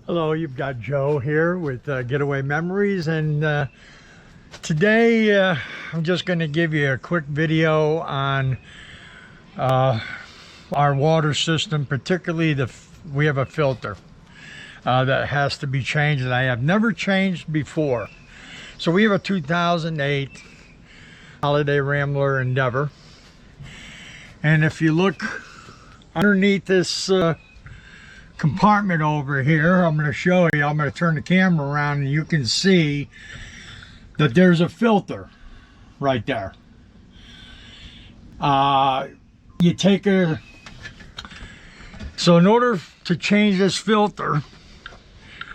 Hello, you've got Joe here with Getaway Memories, and today I'm just going to give you a quick video on our water system. Particularly we have a filter that has to be changed that I have never changed before. So we have a 2008 Holiday Rambler Endeavor, and if you look underneath this compartment over here, I'm going to show you. I'm going to turn the camera around and you can see that there's a filter right there. So in order to change this filter,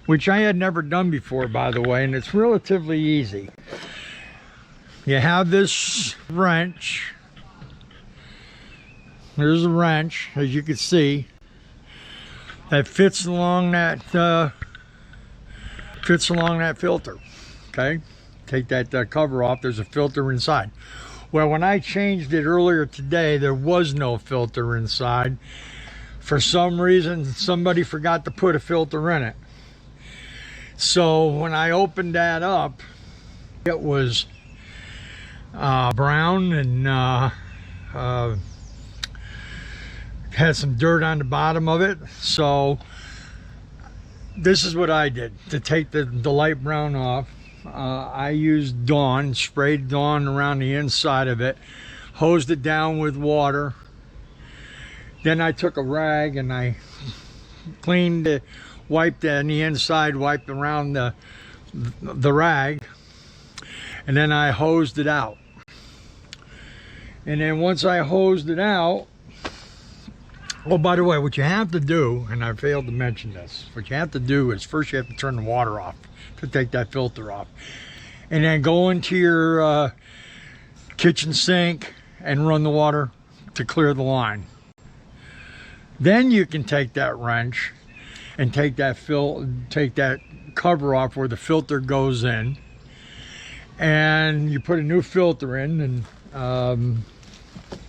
which I had never done before, by the way, and it's relatively easy, you have this wrench. There's a wrench, as you can see, that fits along that filter. Okay, take that cover off. There's a filter inside. Well, when I changed it earlier today, there was no filter inside. For some reason, somebody forgot to put a filter in it. So when I opened that up, it was brown and had some dirt on the bottom of it. So this is what I did to take the light brown off. I used Dawn, sprayed Dawn around the inside of it, hosed it down with water. Then I took a rag and I cleaned it, wiped it on the inside, wiped around the rag, and then I hosed it out. And then once I hosed it out, oh, by the way, what you have to do, and I failed to mention this, what you have to do is first you have to turn the water off to take that filter off. And then go into your kitchen sink and run the water to clear the line. Then you can take that wrench and take that cover off where the filter goes in. And you put a new filter in, and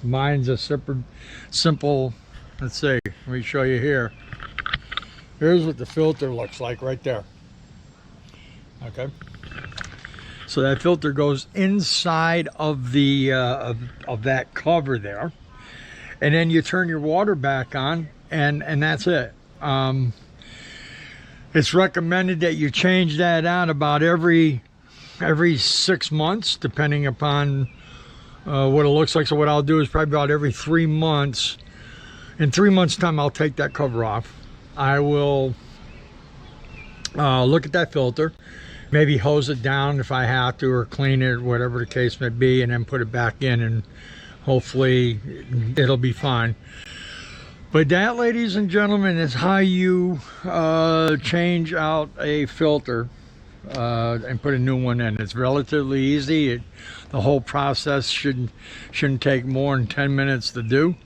mine's a simple. Let's see, let me show you here. Here's what the filter looks like right there. Okay. So that filter goes inside of the of that cover there. And then you turn your water back on, and that's it. It's recommended that you change that out about every 6 months, depending upon what it looks like. So what I'll do is probably about every 3 months. In 3 months' time, I'll take that cover off. I will look at that filter, maybe hose it down if I have to, or clean it, whatever the case may be, and then put it back in, and hopefully it'll be fine. But that, ladies and gentlemen, is how you change out a filter and put a new one in. It's relatively easy. The whole process shouldn't take more than 10 minutes to do.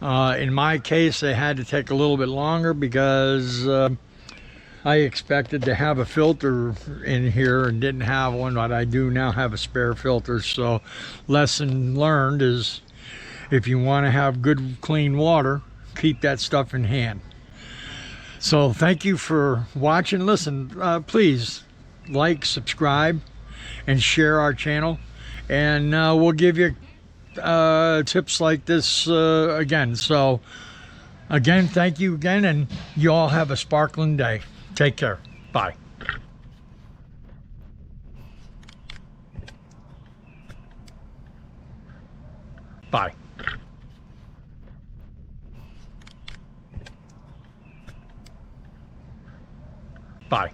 In my case, they had to take a little bit longer because I expected to have a filter in here and didn't have one, but I do now have a spare filter. So lesson learned is, if you want to have good clean water, keep that stuff in hand. So thank you for watching. Listen, please like, subscribe, and share our channel, and we'll give you tips like this again. So again, thank you again, and you all have a sparkling day. Take care. Bye. Bye. Bye.